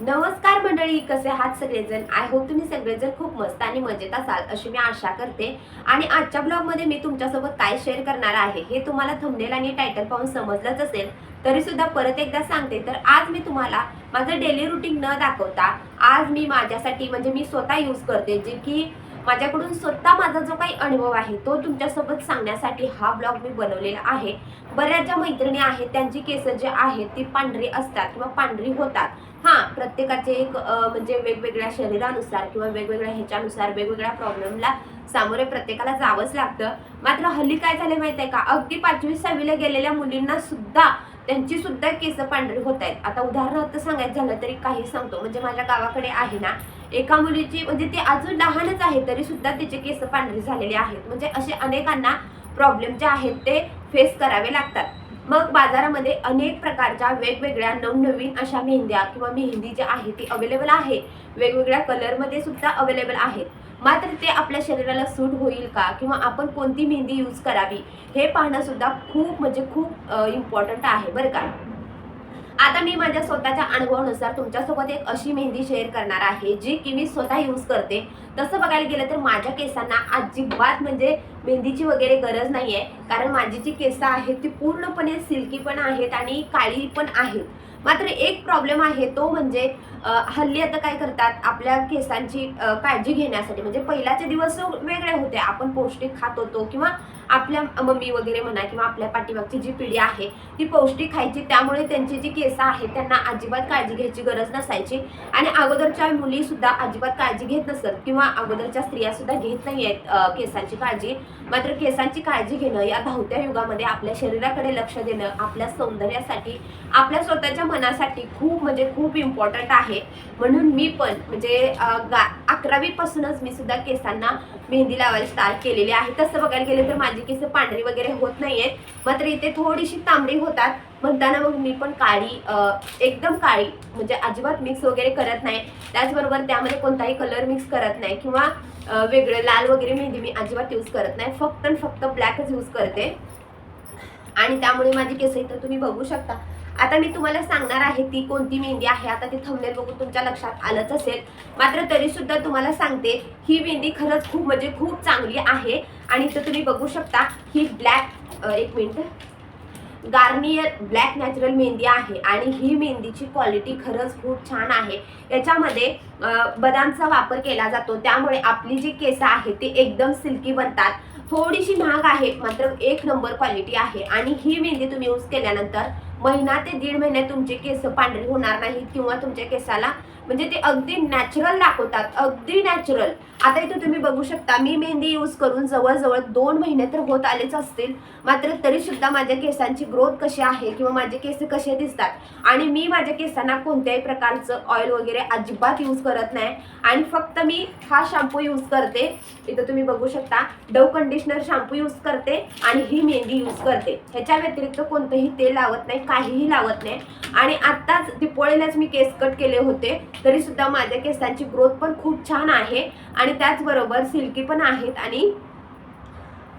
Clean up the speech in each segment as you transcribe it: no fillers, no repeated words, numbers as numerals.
नमस्कार मंडळी, कसे आहात सगळेजण? आय होप तुम्ही सगळेजण खूप मस्त आणि मजेत असाल अशी मी आशा करते। आणि आजच्या ब्लॉग मध्ये मी तुमच्यासोबत काय शेअर करणार आहे हे तुम्हाला थंबनेल आणि टायटल पाहून समजलंच असेल, तरी सुद्धा परत एकदा सांगते। तर आज मी तुम्हाला माझं डेली रुटीन न दाखवता आज मी माझ्यासाठी म्हणजे मी स्वतः यूज करते, जे की माझ्याकडून स्वतः माझा जो काही अनुभव आहे तो तुमच्यासोबत सांगण्यासाठी हा ब्लॉग मी बनवलेला आहे। बऱ्याच ज्या मैत्रिणी आहेत त्यांची केस जे आहेत ती पांढरी असतात किंवा पांढरी होतात। हां, प्रत्येकाचे एक म्हणजे वेगवेगळ्या शरीरानुसार किंवा वेगवेगळ्या ह्याच्यानुसार वेगवेगळ्या प्रॉब्लेमला सामोरे प्रत्येकाला जावंच लागतं। मात्र हल्ली काय झाले माहिती आहे का, अगदी 5वी-6वीला गेलेल्या मुलींना सुद्धा त्यांची सुद्धा केस पांढरी होत आहेत। आता उदाहरणार्थ सांगायचं झालं तरी काही सांगतो, म्हणजे माझ्या गावाकडे आहे ना, एका मुलीची म्हणजे ती अजून लहानच आहे तरी सुद्धा तिचे केस पांढरी झालेले आहेत। म्हणजे असे अनेकांना प्रॉब्लेम जे आहेत ते फेस करावे लागतात। मग बाजारामध्ये अनेक प्रकारच्या वेगवेगळ्या नवनवीन अशा मेहंद्या किंवा मेहंदी जी आहे ती अवेलेबल आहे, वेगवेगळ्या कलरमध्ये सुद्धा अवेलेबल आहेत। मात्र ते आपल्या शरीराला सूट होईल का किंवा आपण कोणती मेहंदी यूज करावी हे पाहणं सुद्धा खूप म्हणजे खूप इम्पॉर्टंट आहे बरं का। आता मी माझ्या स्वतःच्या अनुभवानुसार तुमच्यासोबत एक अशी मेहंदी शेअर करणार आहे जी की मी स्वतः यूज करते। तसं बघायला गेलं तर माझ्या केसांना अजिबात म्हणजे मेहंदीची वगैरे गरज नाही आहे, कारण माझी जी केस आहेत ती पूर्णपणे सिल्की पण आहेत आणि काळी पण आहेत। मात्र एक प्रॉब्लेम आहे तो म्हणजे हल्ली आता काय करतात, आपल्या केसांची काळजी घेण्यासाठी म्हणजे पहिल्याचे दिवस वेगळे होते, आपण पौष्टिक खात होतो किंवा आपल्या मम्मी वगैरे म्हणा किंवा आपल्या पाठीमागची जी पिढी आहे ती पौष्टिक खायची, त्यामुळे त्यांची जी केस आहेत त्यांना अजिबात काळजी घ्यायची गरज नसायची। आणि अगोदरच्या मुली सुद्धा अजिबात काळजी घेत नसत किंवा अगोदरच्या स्त्रिया सुद्धा घेत नाही आहेत केसांची काळजी। मात्र केसांची काळजी घेणं या धावत्या युगामध्ये आपल्या शरीराकडे लक्ष देणं आपल्या सौंदर्यासाठी, आपल्या स्वतःच्या मनासाठी खूप म्हणजे खूप इम्पॉर्टंट आहे। म्हणून मी पण म्हणजे 11वी पासूनच मी सुद्धा केसांना मेहंदी लावायला स्टार्ट केलेली आहे। तसं बघायला गेलं तर माझी केस पांढरी वगैरे होत नाहीयेत, मात्र इथे थोडीशी तांबडी होतात। म्हणताना मग मी पण काळी एकदम काळी म्हणजे अजिबात मिक्स वगैरे करत नाही, त्याचबरोबर त्यामध्ये कोणताही कलर मिक्स करत नाही किंवा वेगळं लाल वगैरे मेहंदी मी अजिबात यूज करत नाही, फक्त आणि फक्त ब्लॅकच यूज करते। आणि त्यामुळे माझी केस इथं तुम्ही बघू शकता। आता मी तुम्हाला सांगणार आहे ती कोणती मेहंदी आहे। आता ती थंबनेल बघून तुमच्या लक्षात आलंच असेल, मात्र तरी सुद्धा तुम्हाला सांगते ही मेहंदी खरंच खूप म्हणजे खूप चांगली आहे। आणि इथं तुम्ही बघू शकता ही ब्लॅक एक minute Garnier black natural mehndi आहे आणि ही मेहंदीची क्वालिटी खरंच खूप छान आहे। याच्यामध्ये बदामचा वापर केला जातो, त्यामुळे आपली जी केस आहे ती एकदम सिल्की बनतात। थोडीशी महाग आहे, मात्र एक नंबर क्वालिटी आहे। आणि ही मेहंदी तुम्ही यूज केल्यानंतर महिना ते 1.5 महिने तुमचे केस पांढरे होणार नाहीत किंवा तुमच्या केसाला म्हणजे ते अगदी नॅचरल दाखवतात, अगदी नॅचरल। आता इथे तुम्ही बघू शकता मी मेहंदी यूज करून जवळजवळ 2 महिने तर होत आलेच असतील, मात्र तरी सुद्धा माझ्या केसांची ग्रोथ कशी आहे किंवा माझे केस कसे दिसतात। आणि मी माझ्या केसांना कोणत्याही प्रकारचं ऑइल वगैरे अजिबात यूज करत नाही आणि फक्त मी हा शॅम्पू यूज करते। इथं तुम्ही बघू शकता डव कंडिशनर शॅम्पू यूज करते आणि ही मेहंदी यूज करते, ह्याच्या व्यतिरिक्त कोणतंही तेल लावत नाही, काहीही लावत नाही। आणि आत्ताच दिपोळीलाच मी केस कट केले होते, तरी सुद्धा माझ्या केसांची ग्रोथ पण खूप छान आहे आणि त्याचबरोबर सिल्की पण आहेत आणि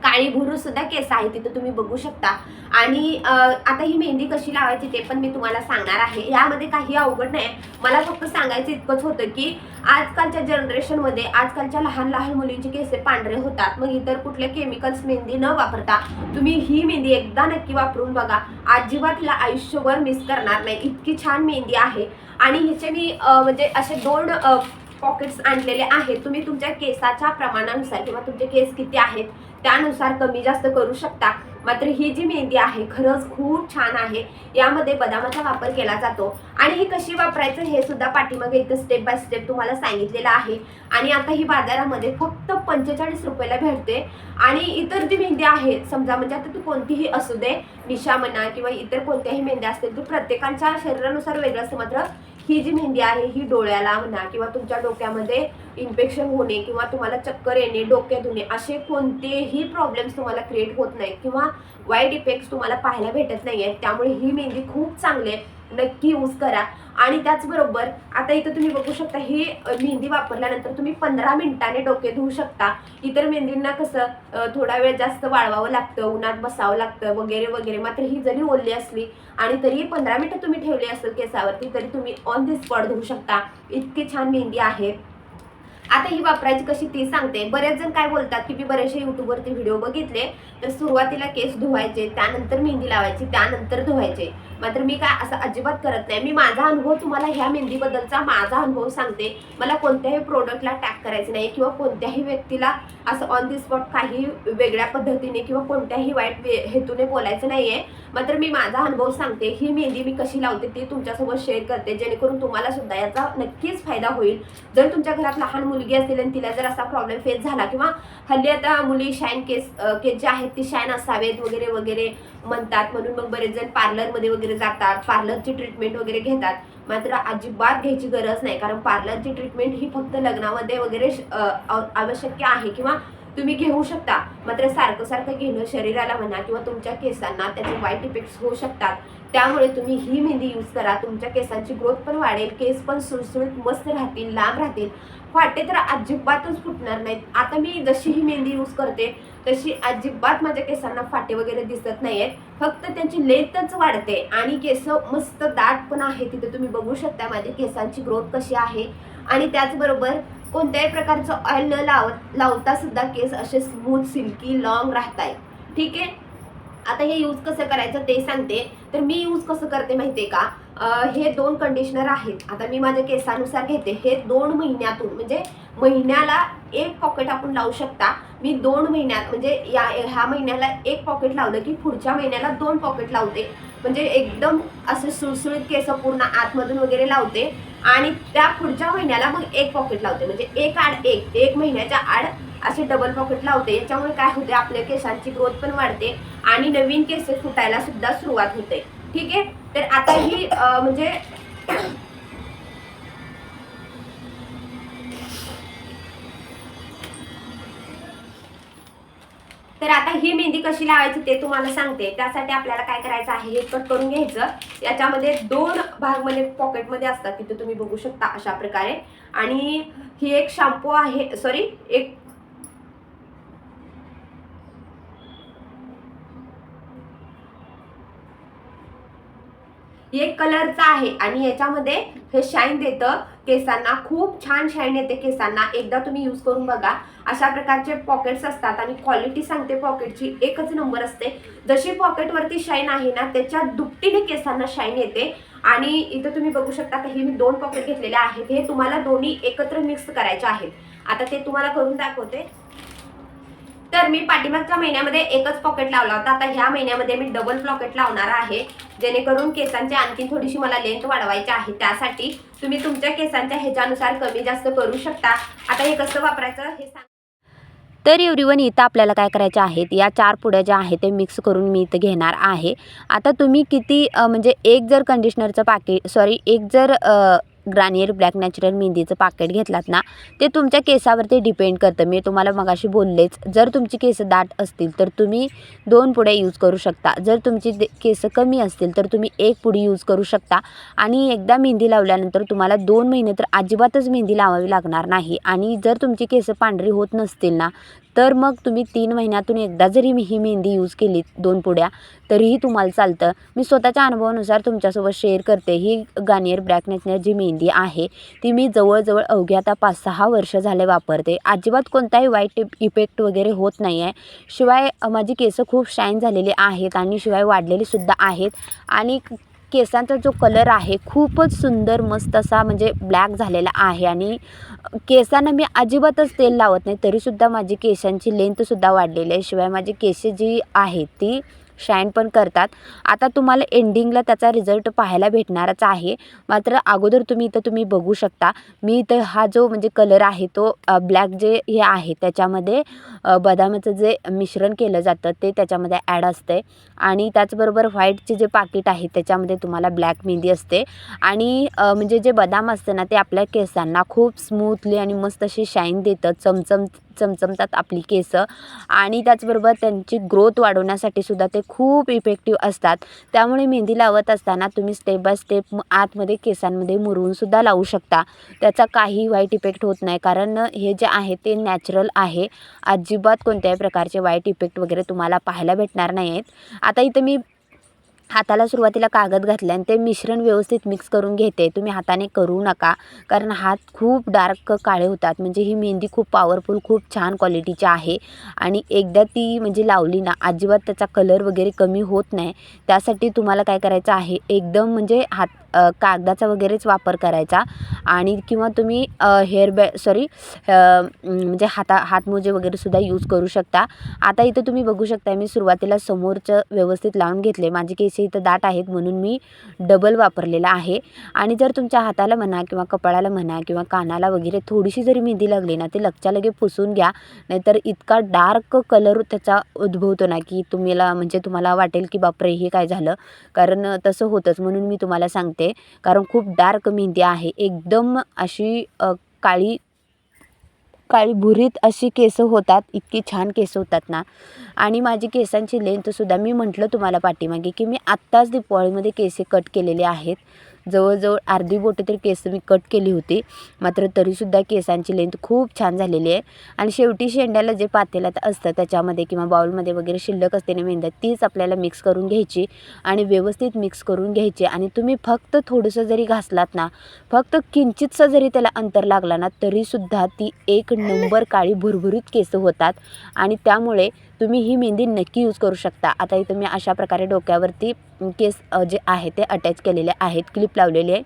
काळी भुरू सुद्धा केस आहेत, तिथं तुम्ही बघू शकता। आणि आता ही मेहंदी कशी लावायची ते पण मी तुम्हाला सांगणार आहे, यामध्ये काही अवघड नाही। मला फक्त सांगायचं इतकंच होतं की आजकालच्या जनरेशनमध्ये आजकालच्या लहान लहान मुलींची केस पांढरे होतात, मग इतर कुठल्या केमिकल्स मेहंदी न वापरता तुम्ही ही मेहंदी एकदा नक्की वापरून बघा, अजिबात हिला आयुष्यभर मिस करणार नाही, इतकी छान मेहंदी आहे। आणि ह्याचे मी म्हणजे असे 2 पॉकेट्स आणलेले आहेत, तुम्ही तुमच्या केसाच्या प्रमाणानुसार किंवा तुमचे केस किती आहेत त्यानुसार कमी जास्त करू शकता। मात्र ही जी मेहंदी आहे खरंच खूप छान आहे, यामध्ये बदामाचा वापर केला जातो। आणि ही कशी वापरायचं हे सुद्धा पाठीमागे इथं स्टेप बाय स्टेप तुम्हाला सांगितलेलं आहे। आणि आता ही बाजारामध्ये फक्त 45 रुपयाला भेटते। आणि इतर जी मेहंदी आहे समजा म्हणजे आता ती कोणतीही असू दे, निशा म्हणा किंवा इतर कोणत्याही मेहंद्या असतील, ती प्रत्येकाच्या शरीरानुसार वेगळं असतं। मात्र ही जी मेहंदी आहे ही डोळ्याला म्हणा किंवा तुमच्या डोक्यामध्ये इन्फेक्शन होणे किंवा तुम्हाला चक्कर येणे, डोके दुखणे असे कोणतेही प्रॉब्लेम्स तुम्हाला क्रिएट होत नाहीत किंवा वाईट इफेक्ट्स तुम्हाला पाहायला भेटत नाही आहेत। त्यामुळे ही मेहंदी खूप चांगली आहे, नक्की यूज करा। आणि त्याचबरोबर आता इथं तुम्ही बघू शकता ही मेहंदी वापरल्यानंतर तुम्ही 15 मिनिटांनी डोके धुवू शकता. इतर मेहंदींना कसं थोडा वेळ जास्त वाळवावं लागतं, उन्हात बसावं लागतं वगैरे वगैरे. मात्र ही जरी ओली असली आणि तरी 15 मिनिटं तुम्ही ठेवली असेल केसावरती तरी तुम्ही ऑन दी स्पॉट धुवू शकता. इतकी छान मेहंदी आहे. आता ही वापरायची कशी ती सांगते. बरेच जण काय बोलतात की मी बरेचसे युट्यूबवरती व्हिडिओ बघितले तर सुरुवातीला केस धुवायचे, त्यानंतर मेहंदी लावायची, त्यानंतर धुवायचे. मात्र मी काय असं अजिबात करत नाही. मी माझा अनुभव तुम्हाला ह्या मेहंदीबद्दलचा माझा अनुभव सांगते. मला कोणत्याही प्रोडक्टला टॅग करायचं नाही किंवा कोणत्याही व्यक्तीला असं ऑन दी स्पॉट काही वेगळ्या पद्धतीने किंवा कोणत्याही वाईट हेतूने बोलायचं नाहीये. मात्र मी माझा अनुभव सांगते. ही मेहंदी मी कशी लावते ते तुमच्यासोबत शेअर करते जेणेकरून तुम्हाला सुद्धा याचा नक्कीच फायदा होईल. जर तुमच्या घरात लहान मुलगी असेल आणि तिला जर असा प्रॉब्लेम फेस झाला किंवा हल्ली आता मुली शाईन केस जे आहेत ती शाईन असावेत वगैरे वगैरे म्हणतात, म्हणून मग बरेच जण पार्लरमध्ये वगैरे जातात, पार्लरची ट्रीटमेंट वगैरे घेतात. मात्र अजिबात घ्यायची गरज नाही, कारण पार्लरची ट्रीटमेंट ही फक्त लग्नामध्ये वगैरे आवश्यक आहे किंवा तुम्ही घेऊ शकता. मात्र सारखं सारखं घेणं शरीराला म्हणा किंवा तुमच्या केसांना त्याचे वाईट इफेक्ट्स होऊ शकतात. त्यामुळे तुम्ही ही मेहंदी यूज करा. तुमच्या केसांची ग्रोथ पण वाढेल, केस पण सुळसुळीत मस्त राहतील, लांब राहतील, फाटे तर अजिबातच फुटणार नाहीत. आता मी जशी ही मेहंदी यूज करते तशी अजिबात माझ्या केसांना फाटे वगैरे दिसत नाहीयेत. फक्त त्यांची लेंथच वाढते आणि केस मस्त दाट पण आहे. तिथे तुम्ही बघू शकता माझ्या केसांची ग्रोथ कशी आहे. आणि त्याचबरोबर कोणत्याही प्रकारचं ऑइल न लावता सुद्धा केस असे स्मूथ, सिल्की, लॉंग राहतायत. ठीक आहे. आता हे यूज कसं करायचं ते सांगते. तर मी यूज कसं करते माहितीये का, हे 2 कंडिशनर आहेत. आता मी माझ्या केसानुसार घेते. हे 2 महिन्यातून म्हणजे महिन्याला 1 पॉकेट आपण लावू शकता. मी 2 महिन्यात म्हणजे ह्या महिन्याला 1 पॉकेट लावलं की पुढच्या महिन्याला 2 पॉकेट लावते. म्हणजे एकदम असे सुळसुळीत केस पूर्ण आतमधून वगैरे लावते आणि त्या पुढच्या महिन्याला मग 1 पॉकेट लावते. म्हणजे एक महिन्याच्या आड असे डबल पॉकेट लावते. याच्यामुळे काय होते, आपल्या केसांची ग्रोथ पण वाढते आणि नवीन केस फुटायला सुद्धा सुरुवात होते. ठीक आहे. तर आता ही म्हणजे तर आता ही मेहंदी कशी लावायची ते तुम्हाला सांगते. त्यासाठी आपल्याला काय करायचं आहे, हे कट करून घ्यायचं. याच्यामध्ये 2 भागमध्ये पॉकेटमध्ये असतात, तिथे तुम्ही बघू शकता अशा प्रकारे. आणि ही एक शॅम्पू आहे, सॉरी एक कलरचा आहे आणि याच्यामध्ये हे शाईन देतं केसांना, खूप छान शाईन येते केसांना. एकदा तुम्ही यूज करून बघा. अशा प्रकारचे पॉकेट्स असतात आणि क्वालिटी सांगते पॉकेटची एकच नंबर असते. जशी पॉकेटवरती शाईन आहे ना त्याच्या दुपटीने केसांना शाईन येते. आणि इथं तुम्ही बघू शकता की मी 2 पॉकेट घेतलेले आहेत. हे तुम्हाला दोन्ही एकत्र मिक्स करायचे आहेत. आता ते तुम्हाला करून दाखवते. तर मी पाठीमागच्या महिन्यामध्ये एकच पॉकेट लावला होता. आता ह्या महिन्यामध्ये मी डबल पॉकेट लावणार आहे जेणेकरून केसांची आणखी थोडीशी मला लेंथ वाढवायची आहे. त्यासाठी तुम्ही तुमच्या केसांच्या ह्याच्यानुसार कमी जास्त करू शकता. आता हे कसं वापरायचं हे सांग. तर एव्हरीवन इथं आपल्याला काय करायचे आहेत, या 4 पुड्या ज्या आहेत ते मिक्स करून मी इथं घेणार आहे. आता तुम्ही किती म्हणजे एक जर कंडिशनरचं पाकिट एक जर गार्नियर ब्लॅक नॅचरल मेहंदीचं पाकिट घेतलात ना, ते तुमच्या केसावरती डिपेंड करतं. मी तुम्हाला मगाशी बोललेच, जर तुमची केस दाट असतील तर तुम्ही 2 पुड्या यूज करू शकता. जर तुमची केस कमी असतील तर तुम्ही 1 पुडी यूज करू शकता. आणि एकदा मेहंदी लावल्यानंतर तुम्हाला 2 महिने तर अजिबातच मेहंदी लावावी लागणार नाही. आणि जर तुमची केस पांढरी होत नसतील ना, तर मग तुम्ही 3 महिन्यातून एकदा जरी ही मेहंदी यूज केली 2 पुड्या तरीही तुम्हाला चालतं. मी स्वतःच्या अनुभवानुसार तुमच्यासोबत शेअर करते. ही गार्नियर ब्लॅक नॅचरल जी मेहंदी आहे ती मी जवळजवळ अवघ्या आता 5-6 वर्ष झाले वापरते. अजिबात कोणताही वाईट इफेक्ट वगैरे होत नाही आहे. शिवाय माझी केस खूप शाईन झालेली आहेत आणि शिवाय वाढलेली सुद्धा आहेत. आणि केसांचा जो कलर आहे खूपच सुंदर मस्त असा म्हणजे ब्लॅक झालेला आहे. आणि केसांना मी अजिबातच तेल लावत नाही तरीसुद्धा माझी केसांची लेंथसुद्धा वाढलेली आहे. शिवाय माझी केस जी आहेत ती शाईन पण करतात. आता तुम्हाला एंडिंगला त्याचा रिझल्ट पाहायला भेटणारच आहे. मात्र अगोदर तुम्ही बघू शकता. मी इथं हा जो म्हणजे कलर आहे तो ब्लॅक जे हे आहे त्याच्यामध्ये बदामाचं जे मिश्रण केलं जातं ते त्याच्यामध्ये ॲड असते. आणि त्याचबरोबर व्हाईटचे जे पाकिट आहे त्याच्यामध्ये तुम्हाला ब्लॅक मेहंदी असते. आणि म्हणजे जे बदाम असतं ना ते आपल्या केसांना खूप स्मूथली आणि मस्त अशी शाईन देतं, चमचमतात आपली केसं आणि त्याचबरोबर त्यांची ग्रोथ वाढवण्यासाठी सुद्धा ते खूप इफेक्टिव्ह असतात. त्यामुळे मेहंदी लावत असताना तुम्ही स्टेप बाय स्टेप आतमध्ये केसांमध्ये मुरवूनसुद्धा लावू शकता. त्याचा काही वाईट इफेक्ट होत नाही, कारण हे जे आहे ते नॅचरल आहे. अजिबात कोणत्याही प्रकारचे वाईट इफेक्ट वगैरे तुम्हाला पाहायला भेटणार नाही आहेत. आता इथं मी हाताला सुरुवातीला कागद घातले आणि ते मिश्रण व्यवस्थित मिक्स करून घेते. तुम्ही हाताने करू नका, कारण हात खूप डार्क काळे होतात. म्हणजे ही मेहंदी खूप पॉवरफुल, खूप छान क्वालिटीची आहे आणि एकदा ती म्हणजे लावली ना, अजिबात त्याचा कलर वगैरे कमी होत नाही. त्यासाठी तुम्हाला काय करायचं आहे, एकदम म्हणजे कागदाचा वगैरेच वापर करायचा आणि किंवा तुम्ही म्हणजे हातमोजे वगैरे सुद्धा यूज करू शकता. आता इथं तुम्ही बघू शकता, मी सुरुवातीला समोरचं व्यवस्थित लावून घेतले. माझे केस इथं दाट आहेत म्हणून मी डबल वापरलेला आहे. आणि जर तुमच्या हाताला म्हणा किंवा कपाळाला म्हणा किंवा कानाला वगैरे थोडीशी जरी मेहंदी लागली ना, ती लगच्या लगे पुसून घ्या. नाहीतर इतका डार्क कलर त्याचा उद्भवतो ना, की तुम्हाला वाटेल की बापरे हे काय झालं, कारण तसं होतंच. म्हणून मी तुम्हाला सांगते, कारण खूप डार्क मेहंदी आहे. एकदम अशी काळी भुरीत अशी केसं होतात, इतकी छान केसं होतात ना. आणि माझी केसांची लेंथसुद्धा मी म्हटलं तुम्हाला पाठीमागे, की मी आत्ताच दिवाळीमध्ये केस कट केलेले आहेत. जवळजवळ अर्धी बोटं तरी केस मी कट केली होती, मात्र तरीसुद्धा केसांची लेंथ खूप छान झालेली आहे. आणि शेवटी शेंड्याला जे पातेल्यात असतं त्याच्यामध्ये किंवा बाउलमध्ये वगैरे शिल्लक असते ना मेहंदी, तीच आपल्याला मिक्स करून घ्यायची आणि व्यवस्थित मिक्स करून घ्यायची. आणि तुम्ही फक्त थोडंसं जरी घासलात ना, फक्त किंचितसं जरी त्याला अंतर लागला ना, तरीसुद्धा ती एक नंबर काळी भुरभुरीत केसं होतात. आणि त्यामुळे तुम्ही ही मेहंदी नक्की यूज करू शकता. आता इथं मी अशा प्रकारे डोक्यावरती केस जे आहे ते अटॅच केलेले आहेत, क्लिप लावलेली आहे.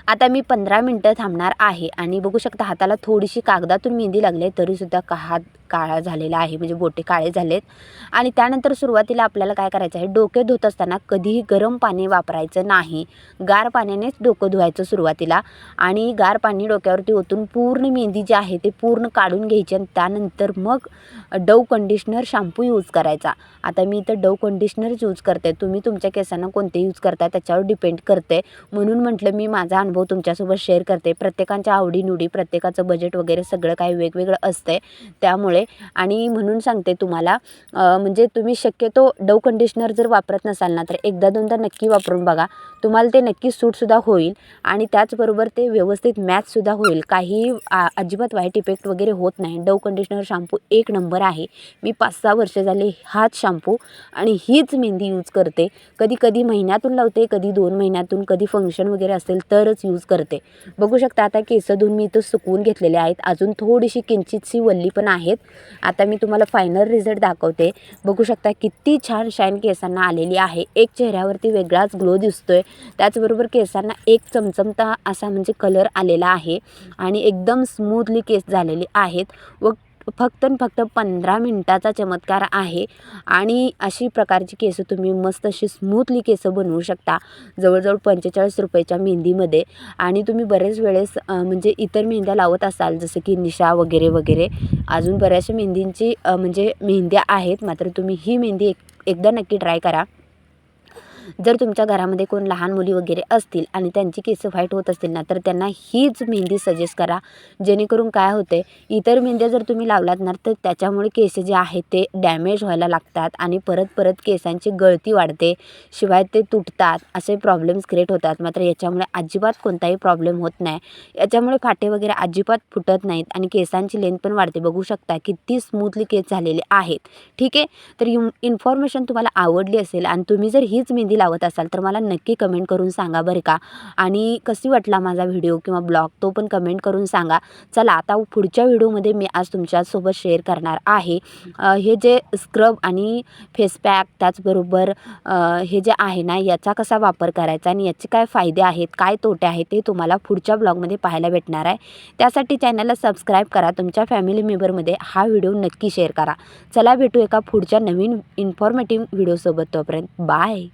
आता मी 15 मिनटं थांबणार आहे आणि बघू शकता हाताला थोडीशी कागदातून मेहंदी लागली आहे, तरीसुद्धा हात काळा झालेला आहे, म्हणजे बोटे काळे झालेत. आणि त्यानंतर सुरुवातीला आपल्याला काय करायचं आहे, डोके धुत असताना कधीही गरम पाणी वापरायचं नाही. गार पाण्यानेच डोकं धुवायचं सुरुवातीला आणि गार पाणी डोक्यावरती ओतून पूर्ण मेहंदी जी आहे ते पूर्ण काढून घ्यायची आणि त्यानंतर मग डव कंडिशनर शॅम्पू यूज करायचा. आता मी इथं डव कंडिशनरच यूज करते. तुम्ही तुमच्या केसांना कोणते यूज करता त्याच्यावर डिपेंड करते. म्हणून म्हटलं मी माझा अनुभव तुमच्यासोबत शेअर करते. प्रत्येकाच्या आवडीनिवडी, प्रत्येकाचं बजेट वगैरे सगळं काही वेगवेगळं असते. त्यामुळे आणि म्हणून सांगते तुम्हाला, म्हणजे तुम्ही शक्यतो डव कंडिशनर जर वापरत नसाल ना, तर एकदा दोनदा नक्की वापरून बघा. तुम्हाला ते नक्की सूटसुद्धा होईल आणि त्याचबरोबर ते व्यवस्थित मॅचसुद्धा होईल. काही अजिबात वाईट इफेक्ट वगैरे होत नाही. डव कंडिशनर शॅम्पू एक नंबर आहे. मी 5-6 वर्ष झाले हाच शॅम्पू आणि हीच मेहंदी यूज करते. कधी महिन्यातून लावते, कधी 2 महिन्यातून, कधी फंक्शन वगैरे असेल तरच यूज करते. बघू शकता आता केस धुवून मी इथं सुकवून घेतलेले आहेत. अजून थोडीशी किंचितशी वल्ली पण आहेत. आता मी तुम्हाला फायनल रिझल्ट दाखवते. बघू शकता किती छान शाईन केसांना आलेली आहे. एक चेहऱ्यावरती वेगळाच ग्लो दिसतोय. त्याचबरोबर केसांना एक चमचमता असा म्हणजे कलर आलेला आहे आणि एकदम स्मूथली केस झालेले आहेत व फक्त 15 मिनिटाचा चमत्कार आहे. आणि अशी प्रकारची केस तुम्ही मस्त अशी स्मूथली केस बनवू शकता जवळजवळ 45 रुपयाच्या मेहंदीमध्ये. आणि तुम्ही बरेच वेळेस म्हणजे इतर मेहंद्या लावत असाल, जसं की निशा वगैरे वगैरे, अजून बऱ्याचशा मेहंदींची म्हणजे मेहंद्या आहेत. मात्र तुम्ही ही मेहंदी एकदा नक्की ट्राय करा. जर तुमच्या घरामध्ये कोण लहान मुली वगैरे असतील आणि त्यांची केस व्हाईट होत असतील ना, तर त्यांना हीच मेहंदी सजेस्ट करा. जेणेकरून काय होते, इतर मेहंद्या जर तुम्ही लावलात ना, तर त्याच्यामुळे केस जे आहेत ते डॅमेज व्हायला लागतात आणि परत केसांची गळती वाढते, शिवाय ते तुटतात, असे प्रॉब्लेम्स क्रिएट होतात. मात्र याच्यामुळे अजिबात कोणताही प्रॉब्लेम होत नाही. याच्यामुळे फाटे वगैरे अजिबात फुटत नाहीत आणि केसांची लेंथ पण वाढते. बघू शकता किती स्मूथली केस झालेले आहेत. ठीक आहे, तर इन्फॉर्मेशन तुम्हाला आवडली असेल आणि तुम्ही जर हीच मेहंदी लावत असाल तर मला नक्की कमेंट करून सांगा बरं का. आणि कशी वाटला माझा व्हिडिओ किंवा ब्लॉग तो पण कमेंट करून सांगा. चला आता पुढच्या व्हिडिओमध्ये मी आज तुमच्यासोबत शेअर करणार आहे हे जे स्क्रब आणि फेस पॅक, त्याचबरोबर हे जे आहे ना, याचा कसा वापर करायचा आणि याचे काय फायदे आहेत, काय तोटे आहेत, ते तुम्हाला पुढच्या ब्लॉगमध्ये पाहायला भेटणार आहे. त्यासाठी चॅनलला सबस्क्राईब करा. तुमच्या फॅमिली मेंबरमध्ये हा व्हिडिओ नक्की शेअर करा. चला भेटू एका पुढच्या नवीन इन्फॉर्मेटिव्ह व्हिडिओसोबत. तोपर्यंत बाय.